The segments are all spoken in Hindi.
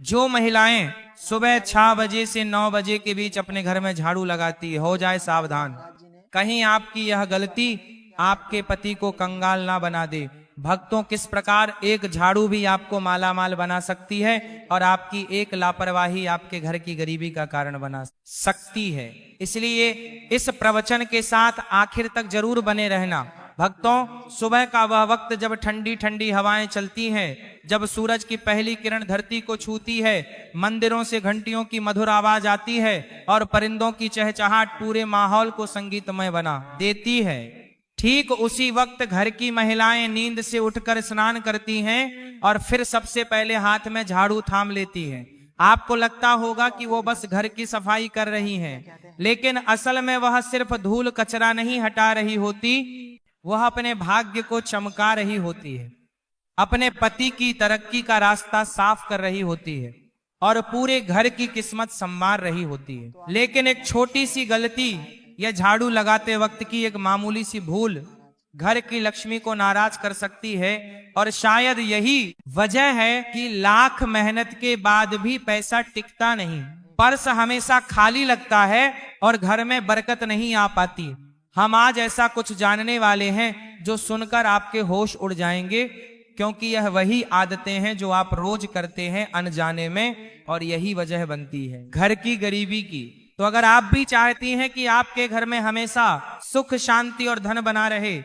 जो महिलाएं सुबह 6 बजे से 9 बजे के बीच अपने घर में झाड़ू लगाती है, हो जाए सावधान, कहीं आपकी यह गलती आपके पति को कंगाल ना बना दे। भक्तों, किस प्रकार एक झाड़ू भी आपको माला माल बना सकती है और आपकी एक लापरवाही आपके घर की गरीबी का कारण बना सकती है। इसलिए इस प्रवचन के साथ आखिर तक जरूर बने रहना। भक्तों, सुबह का वह वक्त जब ठंडी ठंडी हवाएं चलती हैं, जब सूरज की पहली किरण धरती को छूती है, मंदिरों से घंटियों की मधुर आवाज आती है और परिंदों की चहचहाट पूरे माहौल को संगीतमय बना देती है, ठीक उसी वक्त घर की महिलाएं नींद से उठकर स्नान करती हैं और फिर सबसे पहले हाथ में झाड़ू थाम लेती हैं। आपको लगता होगा कि वो बस घर की सफाई कर रही हैं, लेकिन असल में वह सिर्फ धूल कचरा नहीं हटा रही होती, वह अपने भाग्य को चमका रही होती है, अपने पति की तरक्की का रास्ता साफ कर रही होती है और पूरे घर की किस्मत संवार रही होती है। लेकिन एक छोटी सी गलती या झाड़ू लगाते वक्त की एक मामूली सी भूल घर की लक्ष्मी को नाराज कर सकती है और शायद यही वजह है कि लाख मेहनत के बाद भी पैसा टिकता नहीं, पर्स हमेशा खाली लगता है और घर में बरकत नहीं आ पाती। हम आज ऐसा कुछ जानने वाले हैं जो सुनकर आपके होश उड़ जाएंगे, क्योंकि यह वही आदतें हैं जो आप रोज करते हैं अनजाने में और यही वजह बनती है घर की गरीबी की। तो अगर आप भी चाहती हैं कि आपके घर में हमेशा सुख शांति और धन बना रहे,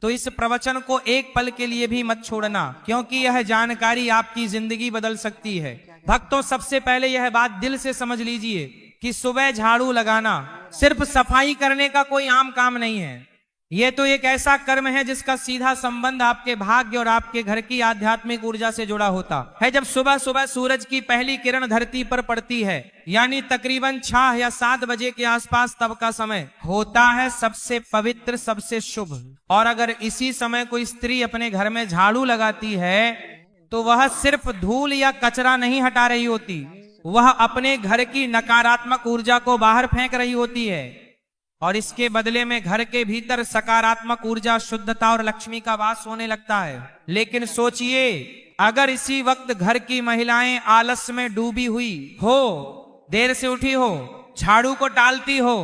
तो इस प्रवचन को एक पल के लिए भी मत छोड़ना, क्योंकि यह जानकारी आपकी जिंदगी बदल सकती है। भक्तों, सबसे पहले यह बात दिल से समझ लीजिए कि सुबह झाड़ू लगाना सिर्फ सफाई करने का कोई आम काम नहीं है। यह तो एक ऐसा कर्म है जिसका सीधा संबंध आपके भाग्य और आपके घर की आध्यात्मिक ऊर्जा से जुड़ा होता है। जब सुबह सुबह सूरज की पहली किरण धरती पर पड़ती है, यानी तकरीबन 6 या 7 बजे के आसपास, तब का समय होता है सबसे पवित्र, सबसे शुभ। और अगर इसी समय कोई स्त्री अपने घर में झाड़ू लगाती है तो वह सिर्फ धूल या कचरा नहीं हटा रही होती, वह अपने घर की नकारात्मक ऊर्जा को बाहर फेंक रही होती है और इसके बदले में घर के भीतर सकारात्मक ऊर्जा, शुद्धता और लक्ष्मी का वास होने लगता है। लेकिन सोचिए, अगर इसी वक्त घर की महिलाएं आलस में डूबी हुई हो, देर से उठी हो, झाड़ू को टालती हो,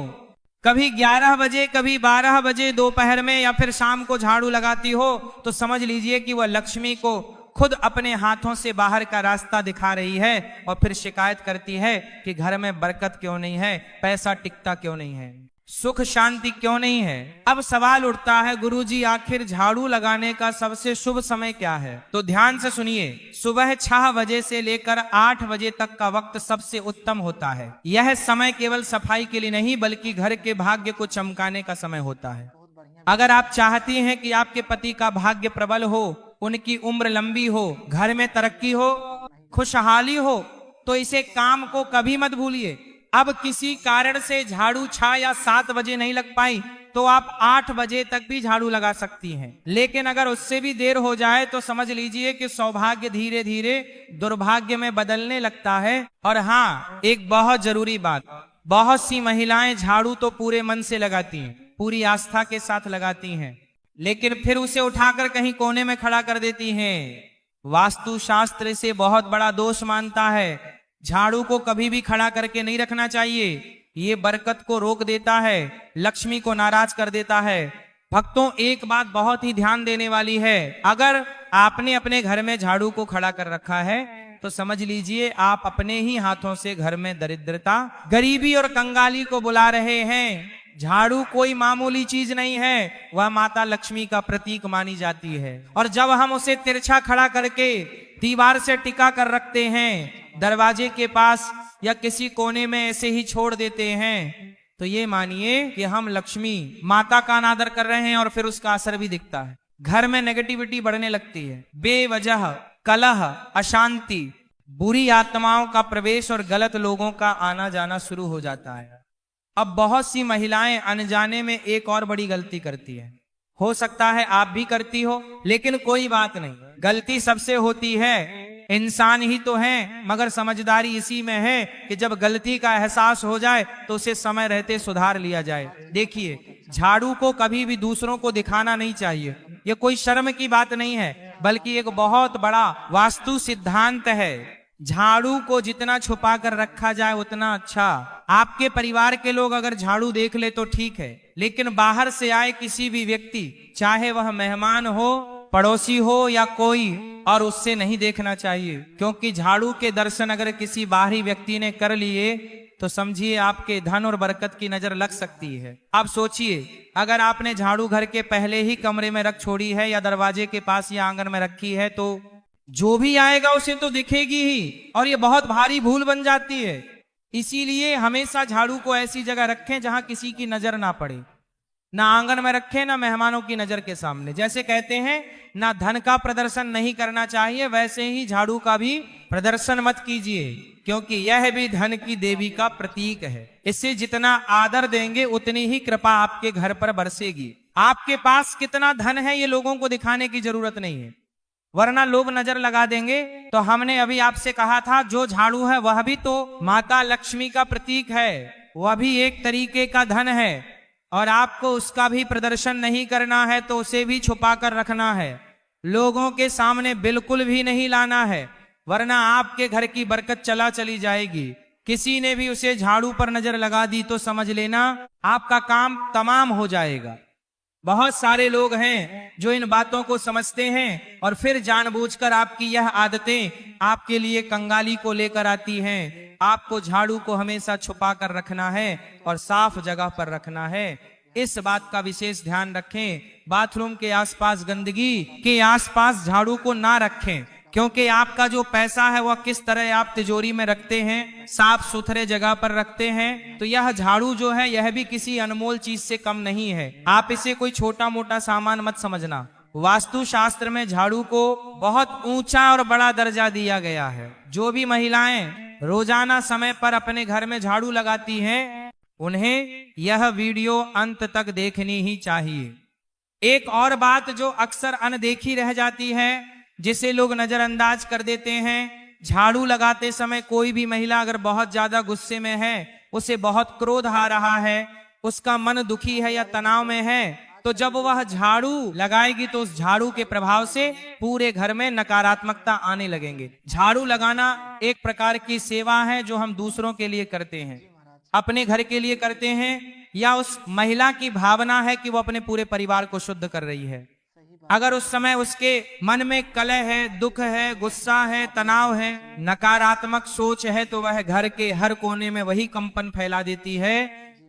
कभी 11 बजे कभी 12 बजे दोपहर में या फिर शाम को झाड़ू लगाती हो, तो समझ लीजिए कि वह लक्ष्मी को खुद अपने हाथों से बाहर का रास्ता दिखा रही है और फिर शिकायत करती है कि घर में बरकत क्यों नहीं है, पैसा टिकता क्यों नहीं है, सुख शांति क्यों नहीं है। अब सवाल उठता है, गुरुजी आखिर झाड़ू लगाने का सबसे शुभ समय क्या है? तो ध्यान से सुनिए, सुबह 6 बजे से लेकर 8 बजे तक का वक्त सबसे उत्तम होता है। यह समय केवल सफाई के लिए नहीं बल्कि घर के भाग्य को चमकाने का समय होता है। अगर आप चाहती हैं कि आपके पति का भाग्य प्रबल हो, उनकी उम्र लंबी हो, घर में तरक्की हो, खुशहाली हो, तो इसे काम को कभी मत भूलिए। अब किसी कारण से झाड़ू 6 या 7 बजे नहीं लग पाई तो आप 8 बजे तक भी झाड़ू लगा सकती हैं। लेकिन अगर उससे भी देर हो जाए तो समझ लीजिए कि सौभाग्य धीरे धीरे दुर्भाग्य में बदलने लगता है। और हाँ, एक बहुत जरूरी बात, बहुत सी महिलाएं झाड़ू तो पूरे मन से लगाती हैं, पूरी आस्था के साथ लगाती हैं, लेकिन फिर उसे उठाकर कहीं कोने में खड़ा कर देती हैं। वास्तु शास्त्र इसे बहुत बड़ा दोष मानता है। झाड़ू को कभी भी खड़ा करके नहीं रखना चाहिए, ये बरकत को रोक देता है, लक्ष्मी को नाराज कर देता है। भक्तों, एक बात बहुत ही ध्यान देने वाली है, अगर आपने अपने घर में झाड़ू को खड़ा कर रखा है तो समझ लीजिए आप अपने ही हाथों से घर में दरिद्रता, गरीबी और कंगाली को बुला रहे हैं। झाड़ू कोई मामूली चीज नहीं है, वह माता लक्ष्मी का प्रतीक मानी जाती है। और जब हम उसे तिरछा खड़ा करके दीवार से टिका कर रखते हैं, दरवाजे के पास या किसी कोने में ऐसे ही छोड़ देते हैं, तो ये मानिए कि हम लक्ष्मी माता का अनादर कर रहे हैं और फिर उसका असर भी दिखता है। घर में नेगेटिविटी बढ़ने लगती है, बेवजह कलह, अशांति, बुरी आत्माओं का प्रवेश और गलत लोगों का आना जाना शुरू हो जाता है। अब बहुत सी महिलाएं अनजाने में एक और बड़ी गलती करती है, हो सकता है आप भी करती हो, लेकिन कोई बात नहीं, गलती सबसे होती है, इंसान ही तो हैं, मगर समझदारी इसी में है कि जब गलती का एहसास हो जाए तो उसे समय रहते सुधार लिया जाए। देखिए, झाड़ू को कभी भी दूसरों को दिखाना नहीं चाहिए, ये कोई शर्म की बात नहीं है, बल्कि एक बहुत बड़ा वास्तु सिद्धांत है। झाड़ू को जितना छुपा कर रखा जाए उतना अच्छा। आपके परिवार के लोग अगर झाड़ू देख ले तो ठीक है, लेकिन बाहर से आए किसी भी व्यक्ति, चाहे वह मेहमान हो, पड़ोसी हो या कोई, और उससे नहीं देखना चाहिए, क्योंकि झाड़ू के दर्शन अगर किसी बाहरी व्यक्ति ने कर लिए तो समझिए आपके धन और बरकत की नजर लग सकती है। अब सोचिए, अगर आपने झाड़ू घर के पहले ही कमरे में रख छोड़ी है या दरवाजे के पास या आंगन में रखी है तो जो भी आएगा उसे तो दिखेगी ही, और ये बहुत भारी भूल बन जाती है। इसीलिए हमेशा झाड़ू को ऐसी जगह रखें जहां किसी की नजर ना पड़े, ना आंगन में रखें ना मेहमानों की नजर के सामने। जैसे कहते हैं ना धन का प्रदर्शन नहीं करना चाहिए, वैसे ही झाड़ू का भी प्रदर्शन मत कीजिए, क्योंकि यह भी धन की देवी का प्रतीक है। इसे जितना आदर देंगे उतनी ही कृपा आपके घर पर बरसेगी। आपके पास कितना धन है ये लोगों को दिखाने की जरूरत नहीं है, वरना लोग नजर लगा देंगे। तो हमने अभी आपसे कहा था जो झाड़ू है वह भी तो माता लक्ष्मी का प्रतीक है, वह भी एक तरीके का धन है, और आपको उसका भी प्रदर्शन नहीं करना है तो उसे भी छुपा कर रखना है, लोगों के सामने बिल्कुल भी नहीं लाना है, वरना आपके घर की बरकत चला चली जाएगी। किसी ने भी उसे झाड़ू पर नजर लगा दी तो समझ लेना आपका काम तमाम हो जाएगा। बहुत सारे लोग हैं जो इन बातों को समझते हैं और फिर जानबूझकर आपकी यह आदतें आपके लिए कंगाली को लेकर आती हैं। आपको झाड़ू को हमेशा छुपा कर रखना है और साफ जगह पर रखना है। इस बात का विशेष ध्यान रखें। बाथरूम के आसपास, गंदगी के आसपास झाड़ू को ना रखें, क्योंकि आपका जो पैसा है वह किस तरह आप तिजोरी में रखते हैं, साफ सुथरे जगह पर रखते हैं, तो यह झाड़ू जो है यह भी किसी अनमोल चीज से कम नहीं है। आप इसे कोई छोटा मोटा सामान मत समझना। वास्तु शास्त्र में झाड़ू को बहुत ऊंचा और बड़ा दर्जा दिया गया है। जो भी महिलाएं रोजाना समय पर अपने घर में झाड़ू लगाती हैं, उन्हें यह वीडियो अंत तक देखनी ही चाहिए। एक और बात जो अक्सर अनदेखी रह जाती है, जिसे लोग नजरअंदाज कर देते हैं, झाड़ू लगाते समय कोई भी महिला अगर बहुत ज्यादा गुस्से में है, उसे बहुत क्रोध आ रहा है, उसका मन दुखी है या तनाव में है, तो जब वह झाड़ू लगाएगी तो उस झाड़ू के प्रभाव से पूरे घर में नकारात्मकता आने लगेंगे। झाड़ू लगाना एक प्रकार की सेवा है जो हम दूसरों के लिए करते हैं, अपने घर के लिए करते हैं, या उस महिला की भावना है कि वो अपने पूरे परिवार को शुद्ध कर रही है। अगर उस समय उसके मन में कलह है, दुख है, गुस्सा है, तनाव है, नकारात्मक सोच है, तो वह घर के हर कोने में वही कंपन फैला देती है,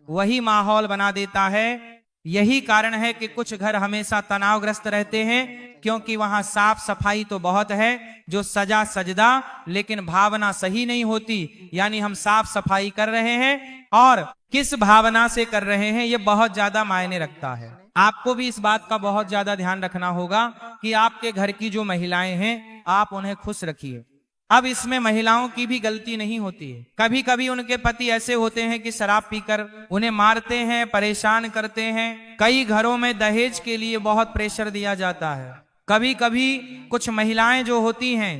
वही माहौल बना देता है। यही कारण है कि कुछ घर हमेशा तनावग्रस्त रहते हैं, क्योंकि वहां साफ सफाई तो बहुत है, जो सजा सजदा, लेकिन भावना सही नहीं होती। यानी हम साफ सफाई कर रहे हैं और किस भावना से कर रहे हैं, ये बहुत ज्यादा मायने रखता है। आपको भी इस बात का बहुत ज्यादा ध्यान रखना होगा कि आपके घर की जो महिलाएं हैं आप उन्हें खुश रखिए। अब इसमें महिलाओं की भी गलती नहीं होती है। कभी कभी उनके पति ऐसे होते हैं कि शराब पीकर उन्हें मारते हैं, परेशान करते हैं। कई घरों में दहेज के लिए बहुत प्रेशर दिया जाता है। कभी कभी कुछ महिलाएं जो होती हैं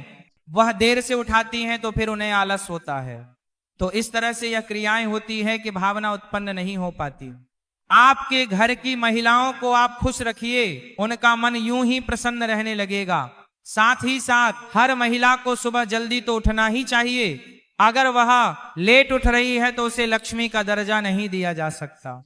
वह देर से उठाती हैं तो फिर उन्हें आलस होता है। तो इस तरह से यह क्रियाएं होती है कि भावना उत्पन्न नहीं हो पाती। आपके घर की महिलाओं को आप खुश रखिए, उनका मन यूं ही प्रसन्न रहने लगेगा। साथ ही साथ हर महिला को सुबह जल्दी तो उठना ही चाहिए। अगर वह लेट उठ रही है तो उसे लक्ष्मी का दर्जा नहीं दिया जा सकता।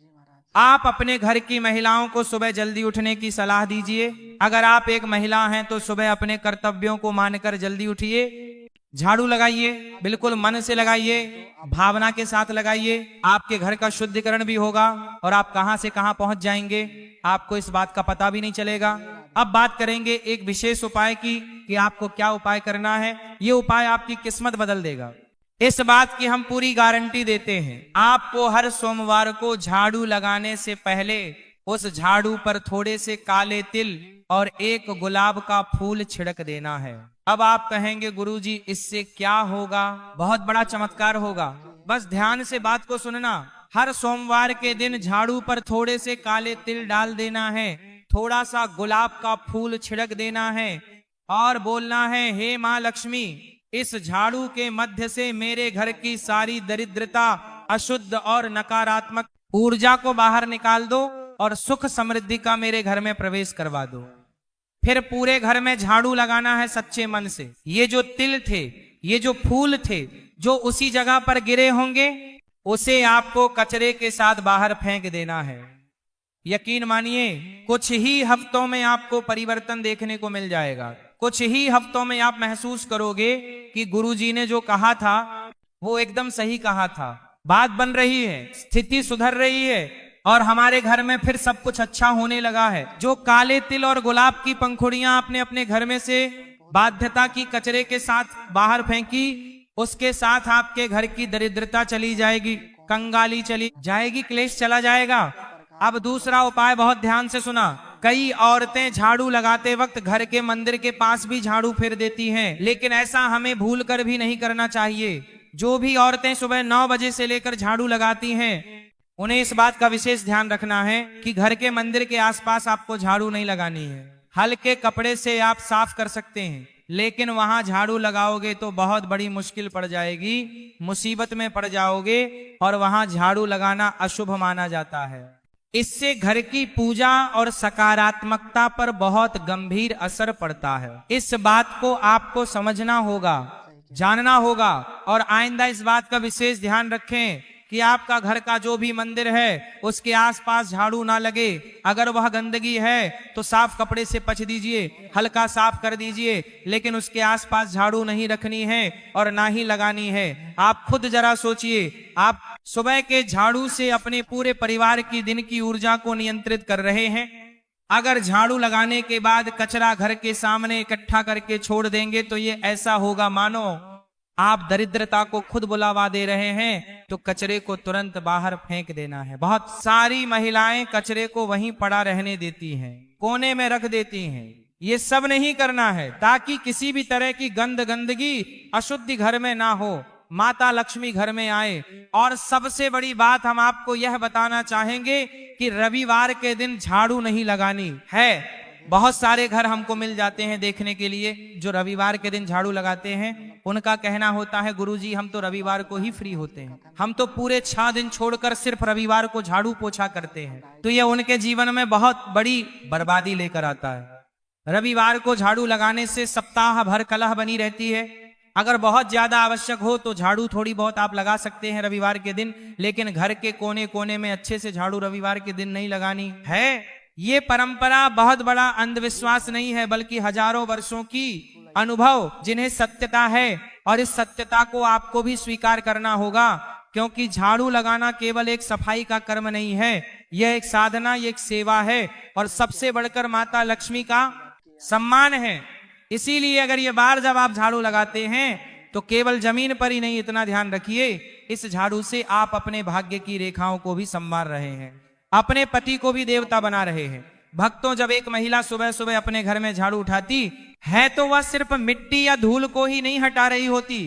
आप अपने घर की महिलाओं को सुबह जल्दी उठने की सलाह दीजिए। अगर आप एक महिला हैं तो सुबह अपने कर्तव्यों को मानकर जल्दी उठिए। झाड़ू लगाइए, बिल्कुल मन से लगाइए, भावना के साथ लगाइए। आपके घर का शुद्धिकरण भी होगा और आप कहां से कहां पहुंच जाएंगे आपको इस बात का पता भी नहीं चलेगा। अब बात करेंगे एक विशेष उपाय की कि आपको क्या उपाय करना है। ये उपाय आपकी किस्मत बदल देगा, इस बात की हम पूरी गारंटी देते हैं। आपको हर सोमवार को झाड़ू लगाने से पहले उस झाड़ू पर थोड़े से काले तिल और एक गुलाब का फूल छिड़क देना है। अब आप कहेंगे गुरुजी इससे क्या होगा? बहुत बड़ा चमत्कार होगा। बस ध्यान से बात को सुनना। हर सोमवार के दिन झाड़ू पर थोड़े से काले तिल डाल देना है, थोड़ा सा गुलाब का फूल छिड़क देना है और बोलना है, हे माँ लक्ष्मी, इस झाड़ू के मध्य से मेरे घर की सारी दरिद्रता, अशुद्ध और नकारात्मक ऊर्जा को बाहर निकाल दो और सुख समृद्धि का मेरे घर में प्रवेश करवा दो। फिर पूरे घर में झाड़ू लगाना है सच्चे मन से। ये जो तिल थे ये जो फूल थे जो उसी जगह पर गिरे होंगे उसे आपको कचरे के साथ बाहर फेंक देना है। यकीन मानिए कुछ ही हफ्तों में आपको परिवर्तन देखने को मिल जाएगा। कुछ ही हफ्तों में आप महसूस करोगे कि गुरुजी ने जो कहा था वो एकदम सही कहा था। बात बन रही है, स्थिति सुधर रही है और हमारे घर में फिर सब कुछ अच्छा होने लगा है। जो काले तिल और गुलाब की पंखुड़ियां आपने अपने घर में से बाध्यता की कचरे के साथ बाहर फेंकी, उसके साथ आपके घर की दरिद्रता चली जाएगी, कंगाली चली जाएगी, क्लेश चला जाएगा। अब दूसरा उपाय बहुत ध्यान से सुना। कई औरतें झाड़ू लगाते वक्त घर के मंदिर के पास भी झाड़ू फेर देती हैं, लेकिन ऐसा हमें भूल कर भी नहीं करना चाहिए। जो भी औरतें सुबह 9 बजे से लेकर झाड़ू लगाती हैं उन्हें इस बात का विशेष ध्यान रखना है कि घर के मंदिर के आसपास आपको झाड़ू नहीं लगानी है। हल्के कपड़े से आप साफ कर सकते हैं, लेकिन वहां झाड़ू लगाओगे तो बहुत बड़ी मुश्किल पड़ जाएगी, मुसीबत में पड़ जाओगे और वहां झाड़ू लगाना अशुभ माना जाता है। इससे घर की पूजा और सकारात्मकता पर बहुत गंभीर असर पड़ता है। इस बात को आपको समझना होगा, जानना होगा और आइंदा इस बात का विशेष ध्यान रखें कि आपका घर का जो भी मंदिर है उसके आसपास झाड़ू ना लगे। अगर वह गंदगी है तो साफ कपड़े से पोंछ दीजिए, हल्का साफ कर दीजिए, लेकिन उसके आसपास झाड़ू नहीं रखनी है और ना ही लगानी है। आप खुद जरा सोचिए, आप सुबह के झाड़ू से अपने पूरे परिवार की दिन की ऊर्जा को नियंत्रित कर रहे हैं। अगर झाड़ू लगाने के बाद कचरा घर के सामने इकट्ठा करके छोड़ देंगे तो ये ऐसा होगा मानो आप दरिद्रता को खुद बुलावा दे रहे हैं। तो कचरे को तुरंत बाहर फेंक देना है। बहुत सारी महिलाएं कचरे को वहीं पड़ा रहने देती हैं, कोने में रख देती हैं। ये सब नहीं करना है ताकि किसी भी तरह की गंदगी अशुद्धि घर में ना हो, माता लक्ष्मी घर में आए। और सबसे बड़ी बात हम आपको यह बताना चाहेंगे कि रविवार के दिन झाड़ू नहीं लगानी है। बहुत सारे घर हमको मिल जाते हैं देखने के लिए जो रविवार के दिन झाड़ू लगाते हैं। उनका कहना होता है गुरुजी हम तो रविवार को ही फ्री होते हैं, हम तो पूरे 6 दिन छोड़कर सिर्फ रविवार को झाड़ू पोछा करते हैं। तो यह उनके जीवन में बहुत बड़ी बर्बादी लेकर आता है। रविवार को झाड़ू लगाने से सप्ताह भर कलह बनी रहती है। अगर बहुत ज्यादा आवश्यक हो तो झाड़ू थोड़ी बहुत आप लगा सकते हैं रविवार के दिन, लेकिन घर के कोने कोने में अच्छे से झाड़ू रविवार के दिन नहीं लगानी है। ये परंपरा बहुत बड़ा अंधविश्वास नहीं है, बल्कि हजारों वर्षों की अनुभव जिन्हें सत्यता है। और इस सत्यता को आपको भी स्वीकार करना होगा, क्योंकि झाड़ू लगाना केवल एक सफाई का कर्म नहीं है, यह एक साधना, यह एक सेवा है और सबसे बढ़कर माता लक्ष्मी का सम्मान है। इसीलिए अगर ये बार जब आप झाड़ू लगाते हैं तो केवल जमीन पर ही नहीं, इतना ध्यान रखिए इस झाड़ू से आप अपने भाग्य की रेखाओं को भी संवार रहे हैं, अपने पति को भी देवता बना रहे हैं। भक्तों, जब एक महिला सुबह सुबह अपने घर में झाड़ू उठाती है तो वह सिर्फ मिट्टी या धूल को ही नहीं हटा रही होती,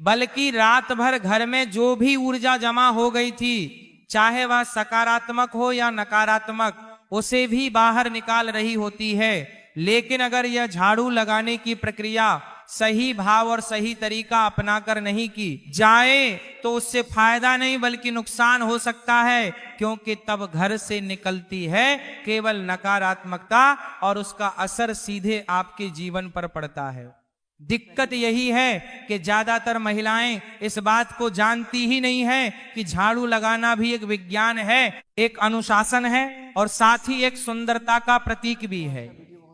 बल्कि रात भर घर में जो भी ऊर्जा जमा हो गई थी, चाहे वह सकारात्मक हो या नकारात्मक, उसे भी बाहर निकाल रही होती है। लेकिन अगर यह झाड़ू लगाने की प्रक्रिया सही भाव और सही तरीका अपनाकर नहीं की जाए तो उससे फायदा नहीं बल्कि नुकसान हो सकता है, क्योंकि तब घर से निकलती है केवल नकारात्मकता और उसका असर सीधे आपके जीवन पर पड़ता है। दिक्कत यही है कि ज्यादातर महिलाएं इस बात को जानती ही नहीं है कि झाड़ू लगाना भी एक विज्ञान है, एक अनुशासन है और साथ ही एक सुंदरता का प्रतीक भी है।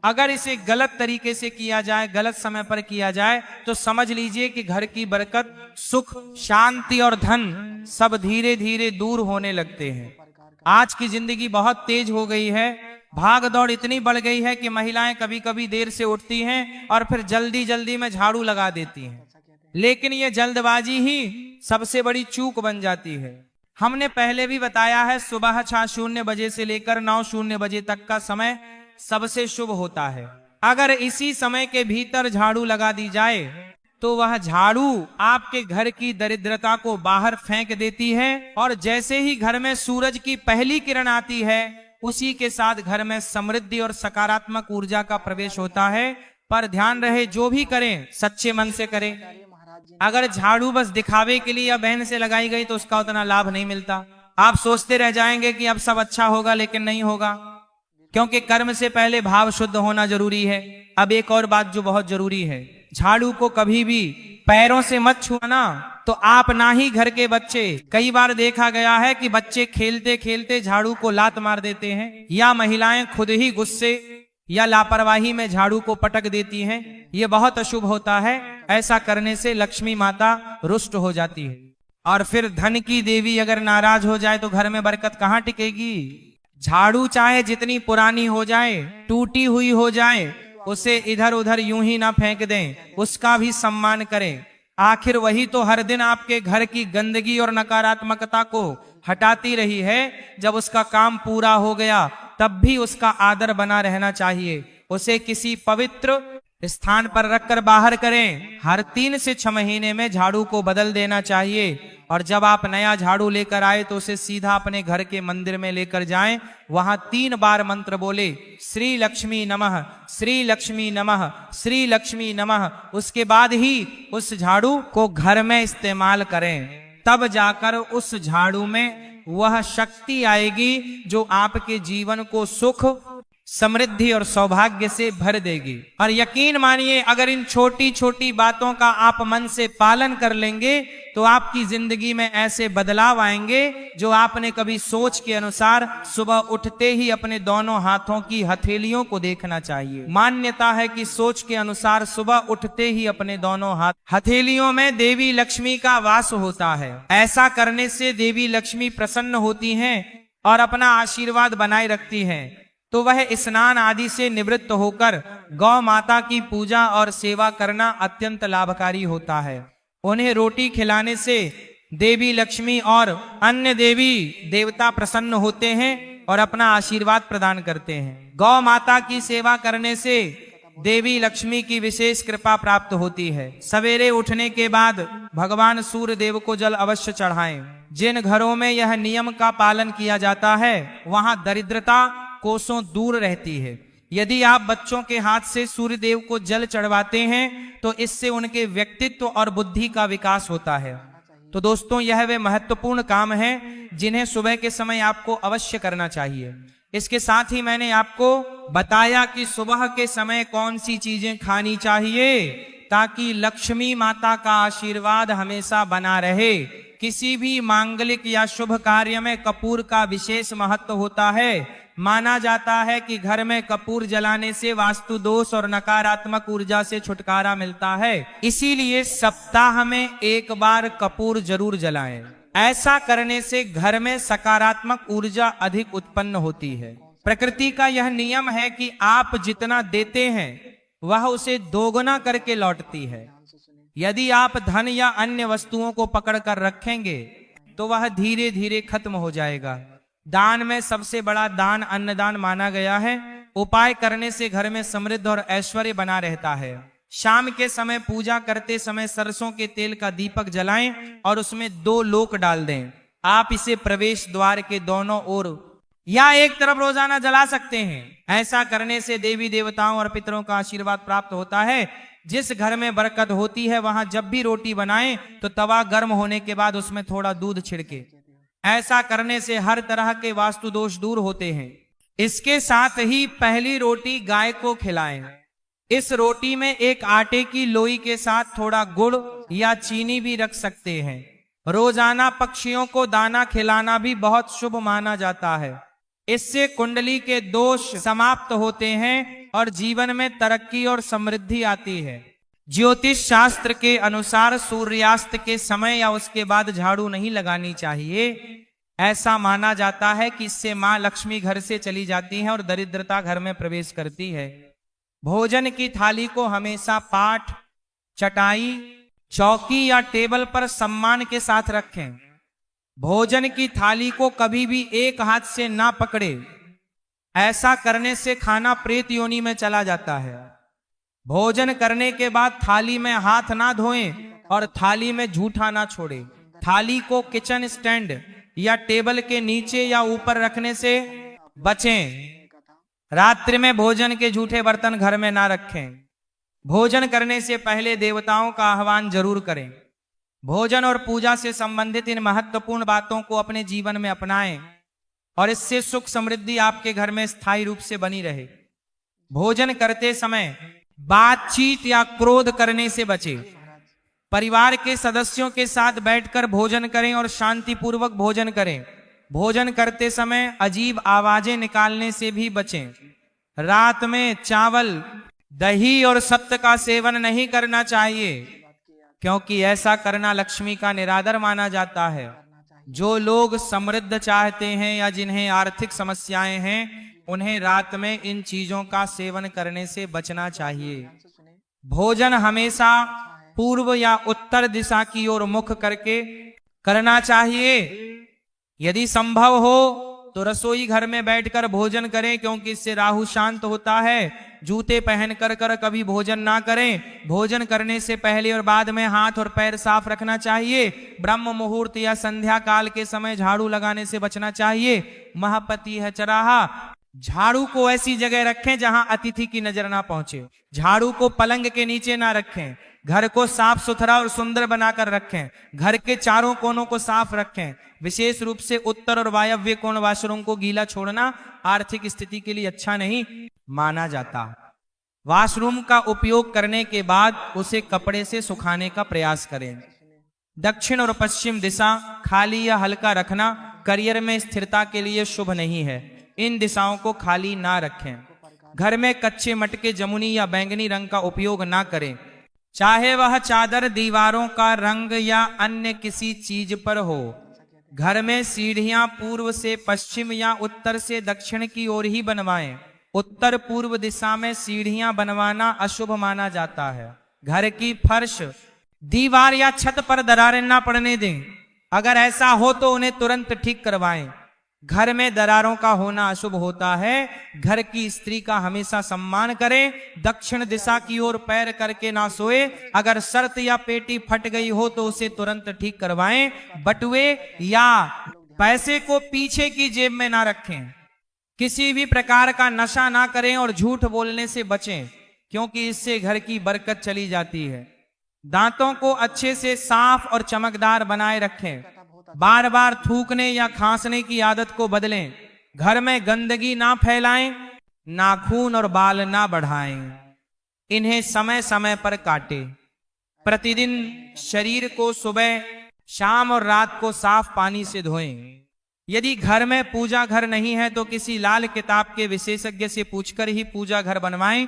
अगर इसे गलत तरीके से किया जाए, गलत समय पर किया जाए तो समझ लीजिए कि घर की बरकत, सुख, शांति और धन सब धीरे धीरे दूर होने लगते हैं। आज की जिंदगी बहुत तेज हो गई है, भाग दौड़ इतनी बढ़ गई है कि महिलाएं कभी कभी देर से उठती हैं और फिर जल्दी जल्दी में झाड़ू लगा देती हैं। लेकिन ये जल्दबाजी ही सबसे बड़ी चूक बन जाती है। हमने पहले भी बताया है, सुबह 6:00 बजे से लेकर 9:00 बजे तक का समय सबसे शुभ होता है। अगर इसी समय के भीतर झाड़ू लगा दी जाए तो वह झाड़ू आपके घर की दरिद्रता को बाहर फेंक देती है और जैसे ही घर में सूरज की पहली किरण आती है उसी के साथ घर में समृद्धि और सकारात्मक ऊर्जा का प्रवेश होता है। पर ध्यान रहे, जो भी करें सच्चे मन से करें। अगर झाड़ू बस दिखावे के लिए या बहन से लगाई गई तो उसका उतना लाभ नहीं मिलता। आप सोचते रह जाएंगे कि अब सब अच्छा होगा, लेकिन नहीं होगा, क्योंकि कर्म से पहले भाव शुद्ध होना जरूरी है। अब एक और बात जो बहुत जरूरी है, झाड़ू को कभी भी पैरों से मत छूना, तो आप ना ही घर के बच्चे, कई बार देखा गया है कि बच्चे खेलते खेलते झाड़ू को लात मार देते हैं, या महिलाएं खुद ही गुस्से या लापरवाही में झाड़ू को पटक देती हैं। ये बहुत अशुभ होता है। ऐसा करने से लक्ष्मी माता रुष्ट हो जाती है, और फिर धन की देवी अगर नाराज हो जाए तो घर में बरकत कहाँ टिकेगी। झाड़ू चाहे जितनी पुरानी हो जाए, टूटी हुई हो जाए, उसे इधर उधर यूं ही ना फेंक दें, उसका भी सम्मान करें। आखिर वही तो हर दिन आपके घर की गंदगी और नकारात्मकता को हटाती रही है। जब उसका काम पूरा हो गया तब भी उसका आदर बना रहना चाहिए। उसे किसी पवित्र स्थान पर रखकर बाहर करें। हर 3 से 6 महीने में झाड़ू को बदल देना चाहिए, और जब आप नया झाड़ू लेकर आए तो उसे सीधा अपने घर के मंदिर में लेकर जाएं। वहां 3 बार मंत्र बोले, श्री लक्ष्मी नमः, श्री लक्ष्मी नमः, श्री लक्ष्मी नमः। उसके बाद ही उस झाड़ू को घर में इस्तेमाल करें, तब जाकर उस झाड़ू में वह शक्ति आएगी जो आपके जीवन को सुख, समृद्धि और सौभाग्य से भर देगी। और यकीन मानिए, अगर इन छोटी छोटी बातों का आप मन से पालन कर लेंगे तो आपकी जिंदगी में ऐसे बदलाव आएंगे जो आपने कभी सोच के अनुसार सुबह उठते ही अपने दोनों हाथों की हथेलियों को देखना चाहिए। मान्यता है कि सोच के अनुसार सुबह उठते ही अपने दोनों हाथ हथेलियों में देवी लक्ष्मी का वास होता है। ऐसा करने से देवी लक्ष्मी प्रसन्न होती हैं और अपना आशीर्वाद बनाए रखती हैं। तो वह स्नान आदि से निवृत्त होकर गौ माता की पूजा और सेवा करना अत्यंत लाभकारी होता है। उन्हें रोटी खिलाने से देवी लक्ष्मी और अन्य देवी देवता प्रसन्न होते हैं और अपना आशीर्वाद प्रदान करते हैं। गौ माता की सेवा करने से देवी लक्ष्मी की विशेष कृपा प्राप्त होती है। सवेरे उठने के बाद भगवान सूर्य देव को जल अवश्य चढ़ाएं। जिन घरों में यह नियम का पालन किया जाता है वहां दरिद्रता कोसों दूर रहती है। यदि आप बच्चों के हाथ से सूर्य देव को जल चढ़वाते हैं तो इससे उनके व्यक्तित्व और बुद्धि का विकास होता है। तो दोस्तों, यह वे महत्वपूर्ण काम हैं जिन्हें सुबह के समय आपको अवश्य करना चाहिए। इसके साथ ही मैंने आपको बताया कि सुबह के समय कौन सी चीजें खानी चाहिए ताकि लक्ष्मी माता का आशीर्वाद हमेशा बना रहे। किसी भी मांगलिक या शुभ कार्य में कपूर का विशेष महत्व होता है। माना जाता है कि घर में कपूर जलाने से वास्तु दोष और नकारात्मक ऊर्जा से छुटकारा मिलता है। इसीलिए सप्ताह में 1 बार कपूर जरूर जलाएं। ऐसा करने से घर में सकारात्मक ऊर्जा अधिक उत्पन्न होती है। प्रकृति का यह नियम है कि आप जितना देते हैं वह उसे दोगुना करके लौटती है। यदि आप धन या अन्य वस्तुओं को पकड़ कर रखेंगे तो वह धीरे धीरे खत्म हो जाएगा। दान में सबसे बड़ा दान अन्नदान माना गया है। उपाय करने से घर में समृद्धि और ऐश्वर्य बना रहता है। शाम के समय पूजा करते समय सरसों के तेल का दीपक जलाएं और उसमें 2 लोक डाल दें। आप इसे प्रवेश द्वार के दोनों ओर या एक तरफ रोजाना जला सकते हैं। ऐसा करने से देवी देवताओं और पितरों का आशीर्वाद प्राप्त होता है। जिस घर में बरकत होती है वहां जब भी रोटी बनाएं तो तवा गर्म होने के बाद उसमें थोड़ा दूध छिड़के। ऐसा करने से हर तरह के वास्तु दोष दूर होते हैं। इसके साथ ही पहली रोटी गाय को खिलाएं। इस रोटी में एक आटे की लोई के साथ थोड़ा गुड़ या चीनी भी रख सकते हैं। रोजाना पक्षियों को दाना खिलाना भी बहुत शुभ माना जाता है। इससे कुंडली के दोष समाप्त होते हैं और जीवन में तरक्की और समृद्धि आती है। ज्योतिष शास्त्र के अनुसार सूर्यास्त के समय या उसके बाद झाड़ू नहीं लगानी चाहिए। ऐसा माना जाता है कि इससे मां लक्ष्मी घर से चली जाती है और दरिद्रता घर में प्रवेश करती है। भोजन की थाली को हमेशा पाट, चटाई, चौकी या टेबल पर सम्मान के साथ रखें। भोजन की थाली को कभी भी एक हाथ से ना पकड़े। ऐसा करने से खाना प्रेत योनि में चला जाता है। भोजन करने के बाद थाली में हाथ ना धोएं और थाली में जूठा ना छोड़े। थाली को किचन स्टैंड या टेबल के नीचे या ऊपर रखने से बचें। रात्रि में भोजन के जूठे बर्तन घर में ना रखें। भोजन करने से पहले देवताओं का आह्वान जरूर करें। भोजन और पूजा से संबंधित इन महत्वपूर्ण बातों को अपने जीवन में अपनाएं और इससे सुख समृद्धि आपके घर में स्थायी रूप से बनी रहे। भोजन करते समय बातचीत या क्रोध करने से बचे। परिवार के सदस्यों के साथ बैठकर भोजन करें और शांति पूर्वक भोजन करें। भोजन करते समय अजीब आवाजें निकालने से भी बचें। रात में चावल, दही और सत्त का सेवन नहीं करना चाहिए, क्योंकि ऐसा करना लक्ष्मी का निरादर माना जाता है। जो लोग समृद्ध चाहते हैं या जिन्हें आर्थिक समस्याएं हैं, उन्हें रात में इन चीजों का सेवन करने से बचना चाहिए। भोजन हमेशा पूर्व या उत्तर दिशा की ओर मुख करके करना चाहिए। यदि संभव हो तो रसोई घर में बैठकर भोजन करें, क्योंकि इससे राहु शांत होता है। जूते पहन कर कभी भोजन ना करें। भोजन करने से पहले और बाद में हाथ और पैर साफ रखना चाहिए। ब्रह्म मुहूर्त या संध्या काल के समय झाड़ू लगाने से बचना चाहिए। महापति है चराहा, झाड़ू को ऐसी जगह रखें जहां अतिथि की नजर ना पहुंचे। झाड़ू को पलंग के नीचे ना रखें। घर को साफ सुथरा और सुंदर बनाकर रखें। घर के चारों कोनों को साफ रखें। विशेष रूप से उत्तर और वायव्य कोण वाशरूम को गीला छोड़ना आर्थिक स्थिति के लिए अच्छा नहीं माना जाता। वाशरूम का उपयोग करने के बाद उसे कपड़े से सुखाने का प्रयास करें। दक्षिण और पश्चिम दिशा खाली या हल्का रखना करियर में स्थिरता के लिए शुभ नहीं है। इन दिशाओं को खाली ना रखें। घर में कच्चे मटके, जमुनी या बैंगनी रंग का उपयोग ना करें, चाहे वह चादर, दीवारों का रंग या अन्य किसी चीज पर हो। घर में सीढ़ियां पूर्व से पश्चिम या उत्तर से दक्षिण की ओर ही बनवाएं। उत्तर पूर्व दिशा में सीढ़ियां बनवाना अशुभ माना जाता है। घर की फर्श, दीवार या छत पर दरारें ना पड़ने दें। अगर ऐसा हो तो उन्हें तुरंत ठीक करवाएं। घर में दरारों का होना अशुभ होता है। घर की स्त्री का हमेशा सम्मान करें। दक्षिण दिशा की ओर पैर करके ना सोए। अगर शर्त या पेटी फट गई हो तो उसे तुरंत ठीक करवाएं। बटुए या पैसे को पीछे की जेब में ना रखें। किसी भी प्रकार का नशा ना करें और झूठ बोलने से बचें, क्योंकि इससे घर की बरकत चली जाती है। दांतों को अच्छे से साफ और चमकदार बनाए रखें। बार बार थूकने या खांसने की आदत को बदलें। घर में गंदगी ना फैलाएं। नाखून और बाल ना बढ़ाएं। इन्हें समय समय पर काटें। प्रतिदिन शरीर को सुबह, शाम और रात को साफ पानी से धोएं। यदि घर में पूजा घर नहीं है तो किसी लाल किताब के विशेषज्ञ से पूछकर ही पूजा घर बनवाएं।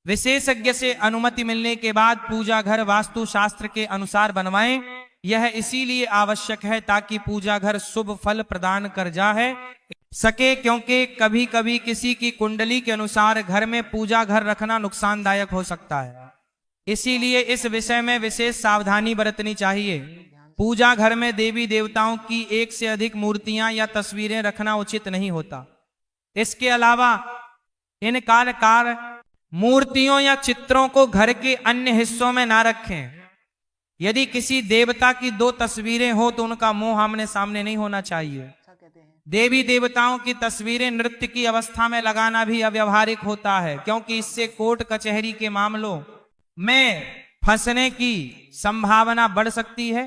विशेषज्ञ से अनुमति मिलने के बाद पूजा घर वास्तु शास्त्र के अनुसार बनवाएं। यह इसीलिए आवश्यक है ताकि पूजा घर शुभ फल प्रदान कर जाए सके, क्योंकि कभी कभी किसी की कुंडली के अनुसार घर में पूजा घर रखना नुकसानदायक हो सकता है। इसीलिए इस विषय में विशेष सावधानी बरतनी चाहिए। पूजा घर में देवी देवताओं की एक से अधिक मूर्तियां या तस्वीरें रखना उचित नहीं होता। इसके अलावा इन कालकार मूर्तियों या चित्रों को घर के अन्य हिस्सों में ना रखें। यदि किसी देवता की 2 तस्वीरें हो तो उनका मुंह आमने सामने नहीं होना चाहिए। देवी देवताओं की तस्वीरें नृत्य की अवस्था में लगाना भी अव्यवहारिक होता है, क्योंकि इससे कोर्ट कचहरी के मामलों में फंसने की संभावना बढ़ सकती है।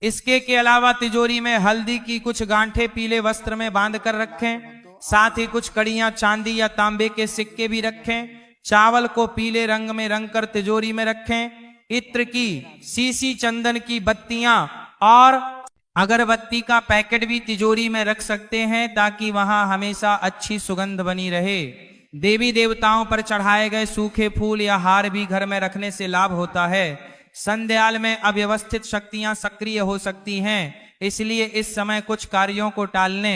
इसके के अलावा तिजोरी में हल्दी की कुछ गांठें पीले वस्त्र में बांध कर रखें। साथ ही कुछ कड़ियां चांदी या तांबे के सिक्के भी रखें। चावल को पीले रंग में रंग कर तिजोरी में रखें। इत्र की सीसी, चंदन की बत्तियां और अगरबत्ती का पैकेट भी तिजोरी में रख सकते हैं, ताकि वहां हमेशा अच्छी सुगंध बनी रहे। देवी देवताओं पर चढ़ाए गए सूखे फूल या हार भी घर में रखने से लाभ होता है। संध्याल में अव्यवस्थित शक्तियां सक्रिय हो सकती हैं, इसलिए इस समय कुछ कार्यों को टालने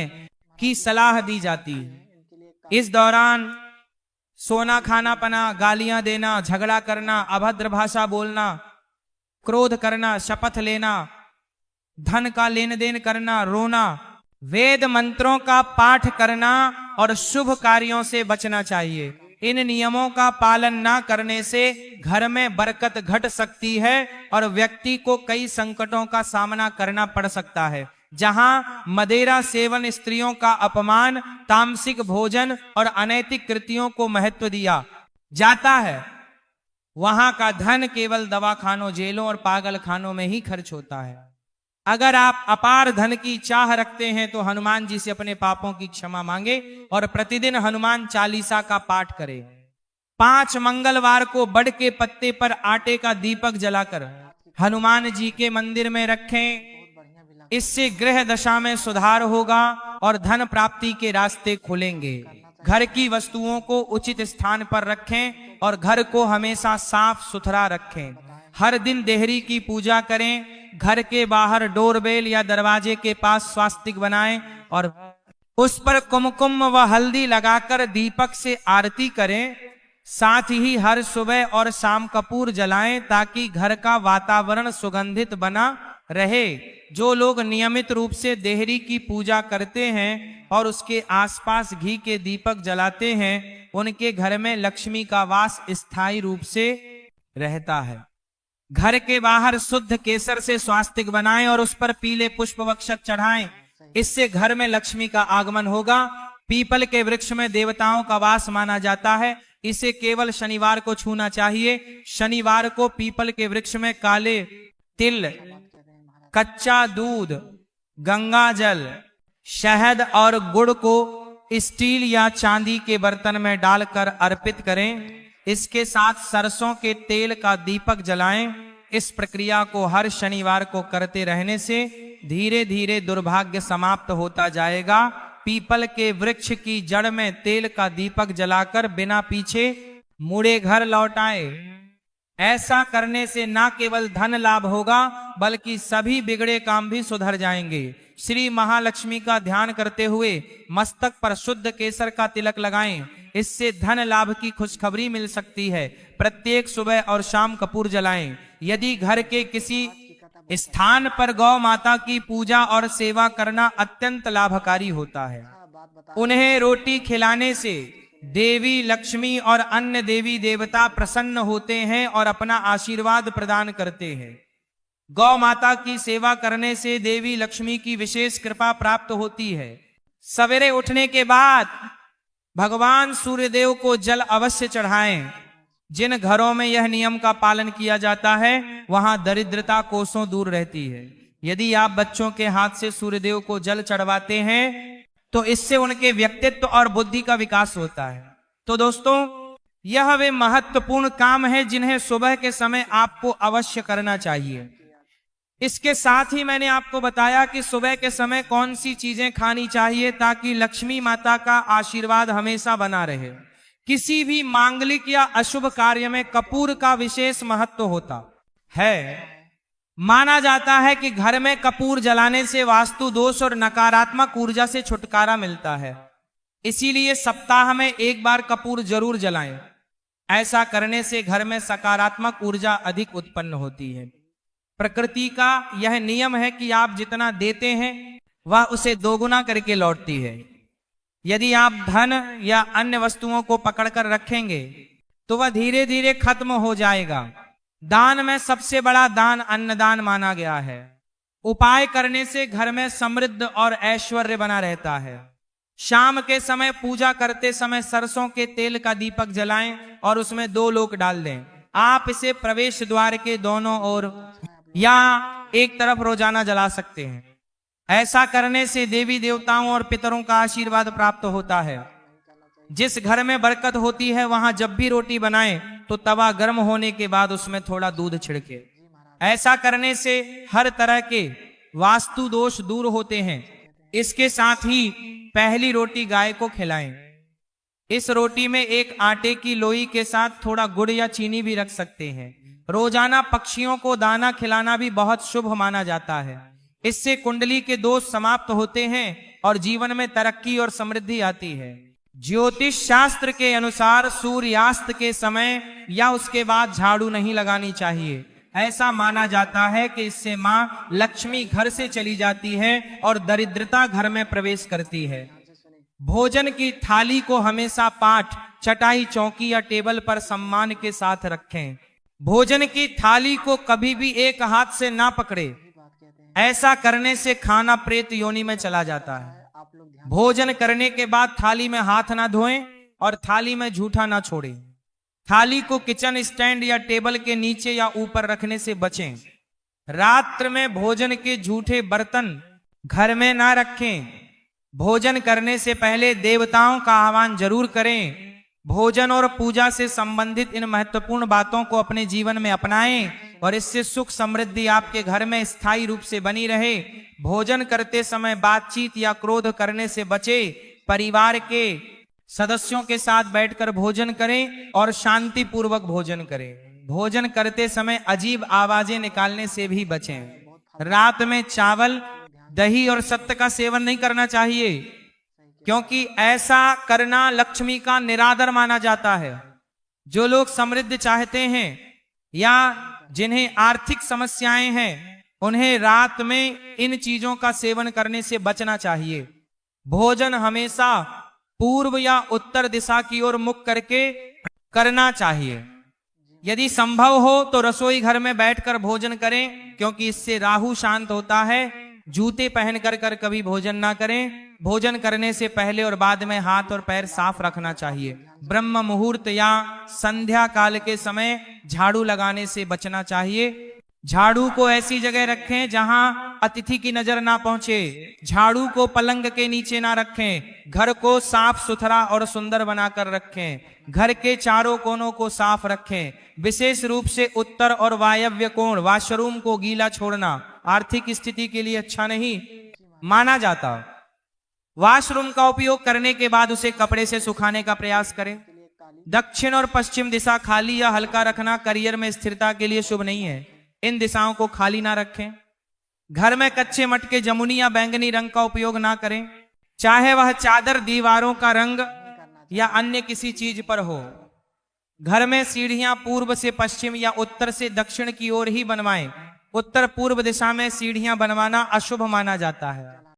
की सलाह दी जाती है। इस दौरान सोना खाना पना, गालियां देना, झगड़ा करना, अभद्र भाषा बोलना, क्रोध करना, शपथ लेना, धन का लेन देन करना, रोना, वेद मंत्रों का पाठ करना और शुभ कार्यों से बचना चाहिए। इन नियमों का पालन ना करने से घर में बरकत घट सकती है और व्यक्ति को कई संकटों का सामना करना पड़ सकता है। जहां मदिरा सेवन, स्त्रियों का अपमान, तामसिक भोजन और अनैतिक कृतियों को महत्व दिया जाता है, वहां का धन केवल दवाखानों, जेलों और पागल खानों में ही खर्च होता है। अगर आप अपार धन की चाह रखते हैं तो हनुमान जी से अपने पापों की क्षमा मांगे और प्रतिदिन हनुमान चालीसा का पाठ करें। 5 मंगलवार को बड़ के पत्ते पर आटे का दीपक जलाकर हनुमान जी के मंदिर में रखें। इससे गृह दशा में सुधार होगा और धन प्राप्ति के रास्ते खुलेंगे। घर की वस्तुओं को उचित स्थान पर रखें और घर को हमेशा साफ सुथरा रखें। हर दिन देहरी की पूजा करें। घर के बाहर डोरबेल या दरवाजे के पास स्वास्तिक बनाएं और उस पर कुमकुम व हल्दी लगाकर दीपक से आरती करें। साथ ही हर सुबह और शाम कपूर जलाएं ताकि घर का वातावरण सुगंधित बना रहे। जो लोग नियमित रूप से देहरी की पूजा करते हैं और उसके आसपास घी के दीपक जलाते हैं, उनके घर में लक्ष्मी का वास स्थायी रूप से रहता है। घर के बाहर शुद्ध केसर से स्वास्तिक बनाएं और उस पर पीले पुष्प अक्षत चढ़ाएं। इससे घर में लक्ष्मी का आगमन होगा। पीपल के वृक्ष में देवताओं का वास माना जाता है। इसे केवल शनिवार को छूना चाहिए। शनिवार को पीपल के वृक्ष में काले तिल, कच्चा दूध, गंगा जल, शहद और गुड़ को स्टील या चांदी के बर्तन में डालकर अर्पित करें। इसके साथ सरसों के तेल का दीपक जलाएं। इस प्रक्रिया को हर शनिवार को करते रहने से धीरे धीरे दुर्भाग्य समाप्त होता जाएगा। पीपल के वृक्ष की जड़ में तेल का दीपक जलाकर बिना पीछे मुड़े घर लौट आए। ऐसा करने से न केवल धन लाभ होगा बल्कि सभी बिगड़े काम भी सुधर जाएंगे। श्री महालक्ष्मी का ध्यान करते हुए मस्तक पर शुद्ध केसर का तिलक लगाएं। इससे धन लाभ की खुशखबरी मिल सकती है। प्रत्येक सुबह और शाम कपूर जलाएं। यदि घर के किसी स्थान पर गौ माता की पूजा और सेवा करना अत्यंत लाभकारी होता है। उन्हें रोटी खिलाने से देवी लक्ष्मी और अन्य देवी देवता प्रसन्न होते हैं और अपना आशीर्वाद प्रदान करते हैं। गौ माता की सेवा करने से देवी लक्ष्मी की विशेष कृपा प्राप्त होती है। सवेरे उठने के बाद भगवान सूर्यदेव को जल अवश्य चढ़ाएं। जिन घरों में यह नियम का पालन किया जाता है वहां दरिद्रता कोसों दूर रहती है। यदि आप बच्चों के हाथ से सूर्यदेव को जल चढ़वाते हैं तो इससे उनके व्यक्तित्व और बुद्धि का विकास होता है। तो दोस्तों, यह वे महत्वपूर्ण काम है जिन्हें सुबह के समय आपको अवश्य करना चाहिए। इसके साथ ही मैंने आपको बताया कि सुबह के समय कौन सी चीजें खानी चाहिए ताकि लक्ष्मी माता का आशीर्वाद हमेशा बना रहे। किसी भी मांगलिक या अशुभ कार्य में कपूर का विशेष महत्व होता है। माना जाता है कि घर में कपूर जलाने से वास्तु दोष और नकारात्मक ऊर्जा से छुटकारा मिलता है। इसीलिए सप्ताह में एक बार कपूर जरूर जलाएं। ऐसा करने से घर में सकारात्मक ऊर्जा अधिक उत्पन्न होती है। प्रकृति का यह नियम है कि आप जितना देते हैं वह उसे दोगुना करके लौटती है। यदि आप धन या अन्य वस्तुओं को पकड़कर रखेंगे तो वह धीरे धीरे खत्म हो जाएगा। दान में सबसे बड़ा दान अन्नदान माना गया है। उपाय करने से घर में समृद्ध और ऐश्वर्य बना रहता है। शाम के समय पूजा करते समय सरसों के तेल का दीपक जलाएं और उसमें 2 लोक डाल दें। आप इसे प्रवेश द्वार के दोनों ओर या एक तरफ रोजाना जला सकते हैं। ऐसा करने से देवी देवताओं और पितरों का आशीर्वाद प्राप्त होता है। जिस घर में बरकत होती है वहां जब भी रोटी बनाएं तो तवा गर्म होने के बाद उसमें थोड़ा दूध छिड़के। ऐसा करने से हर तरह के वास्तु दोष दूर होते हैं। इसके साथ ही पहली रोटी गाय को खिलाएं। इस रोटी में एक आटे की लोई के साथ थोड़ा गुड़ या चीनी भी रख सकते हैं। रोजाना पक्षियों को दाना खिलाना भी बहुत शुभ माना जाता है। इससे कुंडली के दोष समाप्त होते हैं और जीवन में तरक्की और समृद्धि आती है। ज्योतिष शास्त्र के अनुसार सूर्यास्त के समय या उसके बाद झाड़ू नहीं लगानी चाहिए। ऐसा माना जाता है कि इससे मां लक्ष्मी घर से चली जाती है और दरिद्रता घर में प्रवेश करती है। भोजन की थाली को हमेशा पाठ, चटाई, चौकी या टेबल पर सम्मान के साथ रखें। भोजन की थाली को कभी भी एक हाथ से ना पकड़े। ऐसा करने से खाना प्रेत योनि में चला जाता है। भोजन करने के बाद थाली में हाथ ना धोएं और थाली में जूठा ना छोड़ें। थाली को किचन स्टैंड या टेबल के नीचे या ऊपर रखने से बचें। रात्र में भोजन के जूठे बर्तन घर में ना रखें। भोजन करने से पहले देवताओं का आह्वान जरूर करें। भोजन और पूजा से संबंधित इन महत्वपूर्ण बातों को अपने जीवन में अपनाएं और इससे सुख समृद्धि आपके घर में स्थायी रूप से बनी रहे। भोजन करते समय बातचीत या क्रोध करने से बचे। परिवार के सदस्यों के साथ बैठकर भोजन करें और शांति पूर्वक भोजन करें। भोजन करते समय अजीब आवाजें निकालने से भी बचें। रात में चावल, दही और सत्तू का सेवन नहीं करना चाहिए, क्योंकि ऐसा करना लक्ष्मी का निरादर माना जाता है। जो लोग समृद्धि चाहते हैं या जिन्हें आर्थिक समस्याएं हैं, उन्हें रात में इन चीजों का सेवन करने से बचना चाहिए। भोजन हमेशा पूर्व या उत्तर दिशा की ओर मुख करके करना चाहिए। यदि संभव हो तो रसोई घर में बैठकर भोजन करें, क्योंकि इससे राहु शांत होता है। जूते पहनकर कर कभी भोजन ना करें। भोजन करने से पहले और बाद में हाथ और पैर साफ रखना चाहिए। ब्रह्म मुहूर्त या संध्या काल के समय झाड़ू लगाने से बचना चाहिए। झाड़ू को ऐसी जगह रखें जहां अतिथि की नजर ना पहुंचे। झाड़ू को पलंग के नीचे ना रखें। घर को साफ सुथरा और सुंदर बनाकर रखें। घर के चारों कोनों को साफ रखें। विशेष रूप से उत्तर और वायव्य कोण, वॉशरूम को गीला छोड़ना आर्थिक स्थिति के लिए अच्छा नहीं माना जाता। वॉशरूम का उपयोग करने के बाद उसे कपड़े से सुखाने का प्रयास करें। दक्षिण और पश्चिम दिशा खाली या हल्का रखना करियर में स्थिरता के लिए शुभ नहीं है। इन दिशाओं को खाली ना रखें। घर में कच्चे मटके, जमुनी या बैंगनी रंग का उपयोग ना करें, चाहे वह चादर, दीवारों का रंग या अन्य किसी चीज पर हो। घर में सीढ़ियां पूर्व से पश्चिम या उत्तर से दक्षिण की ओर ही बनवाएं। उत्तर पूर्व दिशा में सीढ़ियां बनवाना अशुभ माना जाता है।